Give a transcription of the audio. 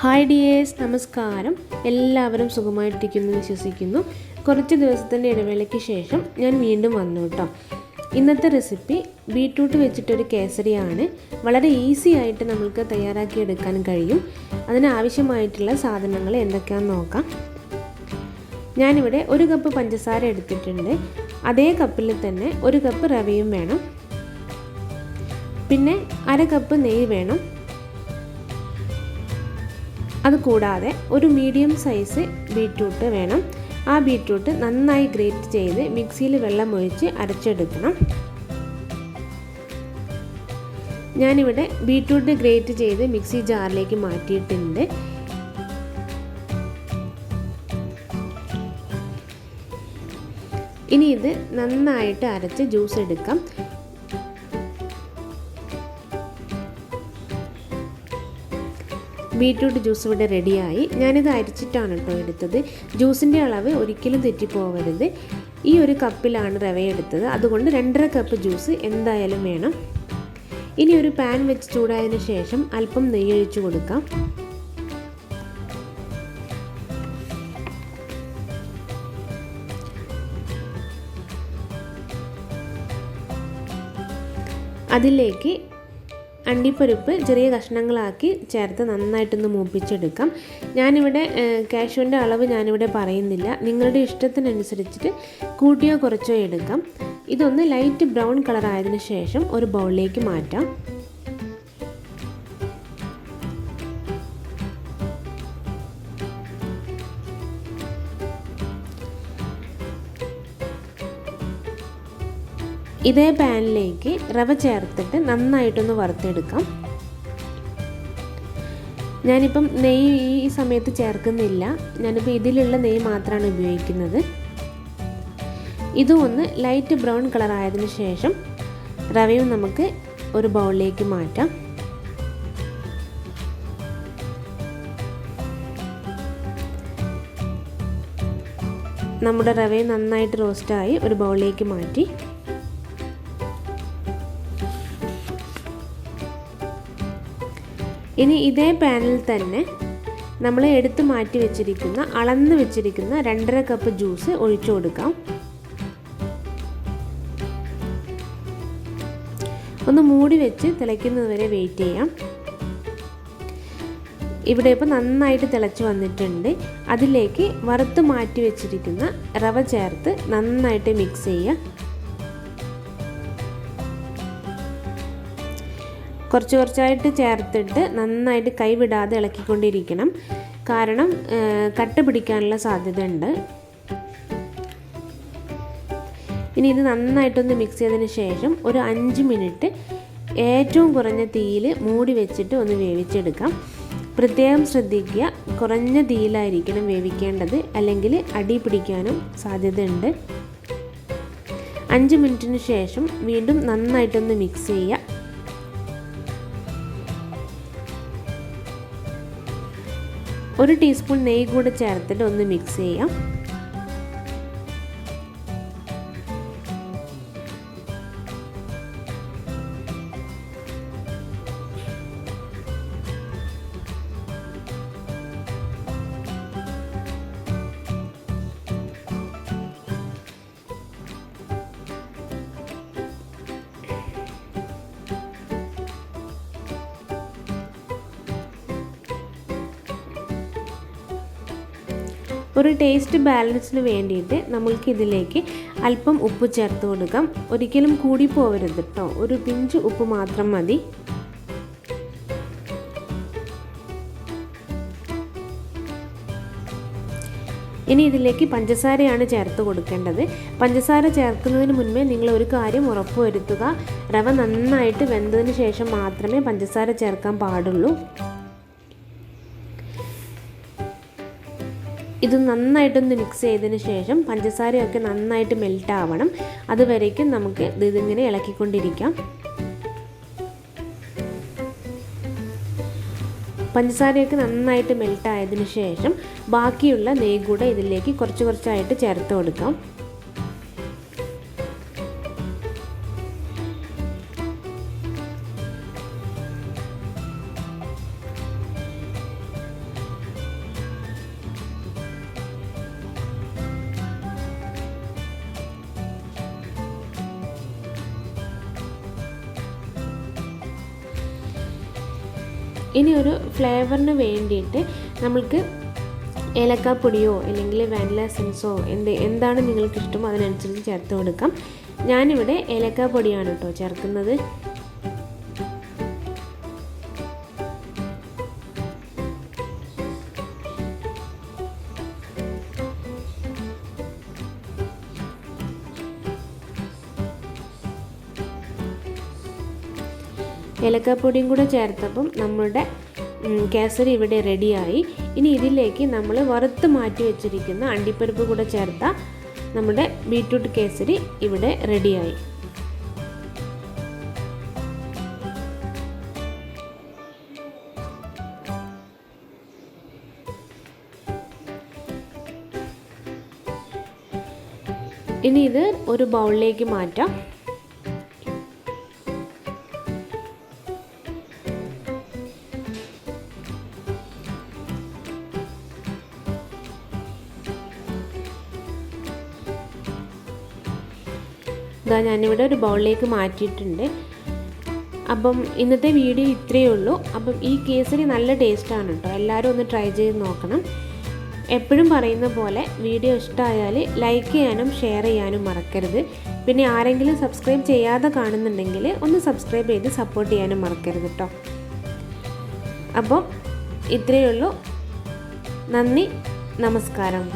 Hi dears, നമസ്കാരം. എല്ലാവരും സുഖമായിട്ടിരിക്കുന്നു വിശ്വസിക്കുന്നു. കുറച്ച് ദിവസത്തിൻ്റെ ഇടവേളയ്ക്ക് ശേഷം ഞാൻ വീണ്ടും വന്നു കേട്ടോ. ഇന്നത്തെ റെസിപ്പി ബീട്രൂട്ട് വെച്ചിട്ടൊരു കേസരിയാണ്. വളരെ ഈസി ആയിട്ട് നമുക്ക് തയ്യാറാക്കിയെടുക്കാൻ കഴിയും. അതിനാവശ്യമായിട്ടുള്ള സാധനങ്ങൾ എന്തൊക്കെയാണെന്ന് നോക്കാം. ഞാനിവിടെ 1 കപ്പ് പഞ്ചസാര എടുത്തിട്ടുണ്ട്. അതേ കപ്പിൽ തന്നെ 1 കപ്പ് റവയും വേണം. പിന്നെ 1/2 കപ്പ് നെയ്യ് വേണം. അതുകൂടാതെ ഒരു മീഡിയം സൈസ് ബീട്രൂട്ട് വേണം. ആ ബീട്രൂട്ട് നന്നായി ഗ്രേറ്റ് ചെയ്ത് മിക്സിയിൽ വെള്ളം ഒഴിച്ച് അരച്ചെടുക്കണം. ഞാനിവിടെ ബീട്രൂട്ട് ഗ്രേറ്റ് ചെയ്ത് മിക്സി ജാറിലേക്ക് മാറ്റിയിട്ടുണ്ട്. ഇനി ഇത് നന്നായിട്ട് അരച്ച് ജ്യൂസ് എടുക്കാം. ബീട്രൂട്ട് ജ്യൂസ് ഇവിടെ റെഡിയായി. ഞാനിത് അരിച്ചിട്ടാണ് കേട്ടോ എടുത്തത്. ജ്യൂസിൻ്റെ അളവ് ഒരിക്കലും തെറ്റിപ്പോവരുത്. ഈ ഒരു കപ്പിലാണ് റവ എടുത്തത്, അതുകൊണ്ട് 2.5 കപ്പ് ജ്യൂസ് എന്തായാലും വേണം. ഇനി ഒരു പാൻ വെച്ച് ചൂടായതിനു ശേഷം അല്പം നെയ്യ് ഒഴിച്ചു കൊടുക്കാം. അതിലേക്ക് അണ്ടിപ്പരിപ്പ് ചെറിയ കഷ്ണങ്ങളാക്കി ചേർത്ത് നന്നായിട്ടൊന്ന് മൂപ്പിച്ചെടുക്കാം. ഞാനിവിടെ കാഷ്യൂവിൻ്റെ അളവ് ഞാനിവിടെ പറയുന്നില്ല, നിങ്ങളുടെ ഇഷ്ടത്തിനനുസരിച്ചിട്ട് കൂട്ടിയോ കുറച്ചോ എടുക്കാം. ഇതൊന്ന് ലൈറ്റ് ബ്രൗൺ കളർ ആയതിനു ശേഷം ഒരു ബൗളിലേക്ക് മാറ്റാം. ഇതേ പാനിലേക്ക് റവ ചേർത്തിട്ട് നന്നായിട്ടൊന്ന് വറുത്തെടുക്കാം. ഞാനിപ്പം നെയ്യ് ഈ സമയത്ത് ചേർക്കുന്നില്ല. ഞാനിപ്പോൾ ഇതിലുള്ള നെയ്യ് മാത്രമാണ് ഉപയോഗിക്കുന്നത്. ഇതും ഒന്ന് ലൈറ്റ് ബ്രൗൺ കളർ ആയതിനു ശേഷം റവയും നമുക്ക് ഒരു ബൗളിലേക്ക് മാറ്റാം. നമ്മുടെ റവയും നന്നായിട്ട് റോസ്റ്റായി ഒരു ബൗളിലേക്ക് മാറ്റി. ഇനി ഇതേ പാനിൽ തന്നെ നമ്മൾ എടുത്ത് മാറ്റി വെച്ചിരിക്കുന്ന അളന്ന് വെച്ചിരിക്കുന്ന 2.5 കപ്പ് ജ്യൂസ് ഒഴിച്ചു കൊടുക്കാം. ഒന്ന് മൂടി വെച്ച് തിളയ്ക്കുന്നത് വരെ വെയിറ്റ് ചെയ്യാം. ഇവിടെ ഇപ്പോൾ നന്നായിട്ട് തിളച്ച് വന്നിട്ടുണ്ട്. അതിലേക്ക് വറുത്ത് മാറ്റി വെച്ചിരിക്കുന്ന റവ ചേർത്ത് നന്നായിട്ട് മിക്സ് ചെയ്യുക. കുറച്ചായിട്ട് ചേർത്തിട്ട് നന്നായിട്ട് കൈവിടാതെ ഇളക്കിക്കൊണ്ടിരിക്കണം. കാരണം കട്ട പിടിക്കാനുള്ള സാധ്യത ഉണ്ട്. ഇനി ഇത് നന്നായിട്ടൊന്ന് മിക്സ് ചെയ്തതിന് ശേഷം ഒരു 5 മിനിറ്റ് ഏറ്റവും കുറഞ്ഞ തീയിൽ മൂടി വെച്ചിട്ട് ഒന്ന് വേവിച്ചെടുക്കാം. പ്രത്യേകം ശ്രദ്ധിക്കുക, കുറഞ്ഞ തീയിലായിരിക്കണം വേവിക്കേണ്ടത്, അല്ലെങ്കിൽ അടി പിടിക്കാനും സാധ്യതയുണ്ട്. 5 മിനിറ്റിന് ശേഷം വീണ്ടും നന്നായിട്ടൊന്ന് മിക്സ് ചെയ്യുക. ഒരു ടീസ്പൂൺ നെയ്യ് കൂടെ ചേർത്തിട്ട് ഒന്ന് മിക്സ് ചെയ്യാം. ഒരു ടേസ്റ്റ് ബാലൻസിന് വേണ്ടിയിട്ട് നമ്മൾക്ക് ഇതിലേക്ക് അല്പം ഉപ്പ് ചേർത്ത് കൊടുക്കാം. ഒരിക്കലും കൂടി പോകരുത് കേട്ടോ, ഒരു പിഞ്ച് ഉപ്പ് മാത്രം മതി. ഇനി ഇതിലേക്ക് പഞ്ചസാരയാണ് ചേർത്ത് കൊടുക്കേണ്ടത്. പഞ്ചസാര ചേർക്കുന്നതിന് മുൻപേ നിങ്ങൾ ഒരു കാര്യം ഉറപ്പുവരുത്തുക, റവ നന്നായിട്ട് വെന്തതിന് ശേഷം മാത്രമേ പഞ്ചസാര ചേർക്കാൻ പാടുള്ളൂ. ഇത് നന്നായിട്ടൊന്ന് മിക്സ് ചെയ്തതിന് ശേഷം പഞ്ചസാരയൊക്കെ നന്നായിട്ട് മെൽറ്റ് ആവണം. അതുവരേക്കും നമുക്ക് ഇതിങ്ങനെ ഇളക്കിക്കൊണ്ടിരിക്കാം. പഞ്ചസാരയൊക്കെ നന്നായിട്ട് മെൽറ്റ് ആയതിനു ശേഷം ബാക്കിയുള്ള നെയ്യ് കൂടെ ഇതിലേക്ക് കുറച്ചായിട്ട് ചേർത്ത് കൊടുക്കാം. ഇനി ഒരു ഫ്ലേവറിന് വേണ്ടിയിട്ട് നമുക്ക് ഏലക്കാപ്പൊടിയോ അല്ലെങ്കിൽ വാനില എസൻസോ എന്താണ് നിങ്ങൾക്ക് ഇഷ്ടമോ അതിനനുസരിച്ച് ചേർത്ത് കൊടുക്കാം. ഞാനിവിടെ ഏലക്കാപ്പൊടിയാണ് കേട്ടോ ചേർക്കുന്നത്. ഏലക്കാപ്പൊടിയും കൂടെ ചേർത്തപ്പം നമ്മുടെ കേസരി ഇവിടെ റെഡിയായി. ഇനി ഇതിലേക്ക് നമ്മൾ വറുത്ത് മാറ്റി വെച്ചിരിക്കുന്ന അണ്ടിപ്പരിപ്പ് കൂടെ ചേർത്താൽ നമ്മുടെ ബീറ്റ്റൂട്ട് കേസരി ഇവിടെ റെഡിയായി. ഇനി ഇത് ഒരു ബൗളിലേക്ക് മാറ്റാം. ഇതാ ഞാനിവിടെ ഒരു ബൗളിലേക്ക് മാറ്റിയിട്ടുണ്ട്. അപ്പം ഇന്നത്തെ വീഡിയോ ഇത്രയേ ഉള്ളൂ. അപ്പം ഈ കേസരി നല്ല ടേസ്റ്റാണ് കേട്ടോ. എല്ലാവരും ഒന്ന് ട്രൈ ചെയ്ത് നോക്കണം. എപ്പോഴും പറയുന്ന പോലെ വീഡിയോ ഇഷ്ടമായാൽ ലൈക്ക് ചെയ്യാനും ഷെയർ ചെയ്യാനും മറക്കരുത്. പിന്നെ ആരെങ്കിലും സബ്സ്ക്രൈബ് ചെയ്യാതെ കാണുന്നുണ്ടെങ്കിൽ ഒന്ന് സബ്സ്ക്രൈബ് ചെയ്ത് സപ്പോർട്ട് ചെയ്യാനും മറക്കരുത് കേട്ടോ. അപ്പം ഇത്രയേ ഉള്ളൂ. നന്ദി, നമസ്കാരം.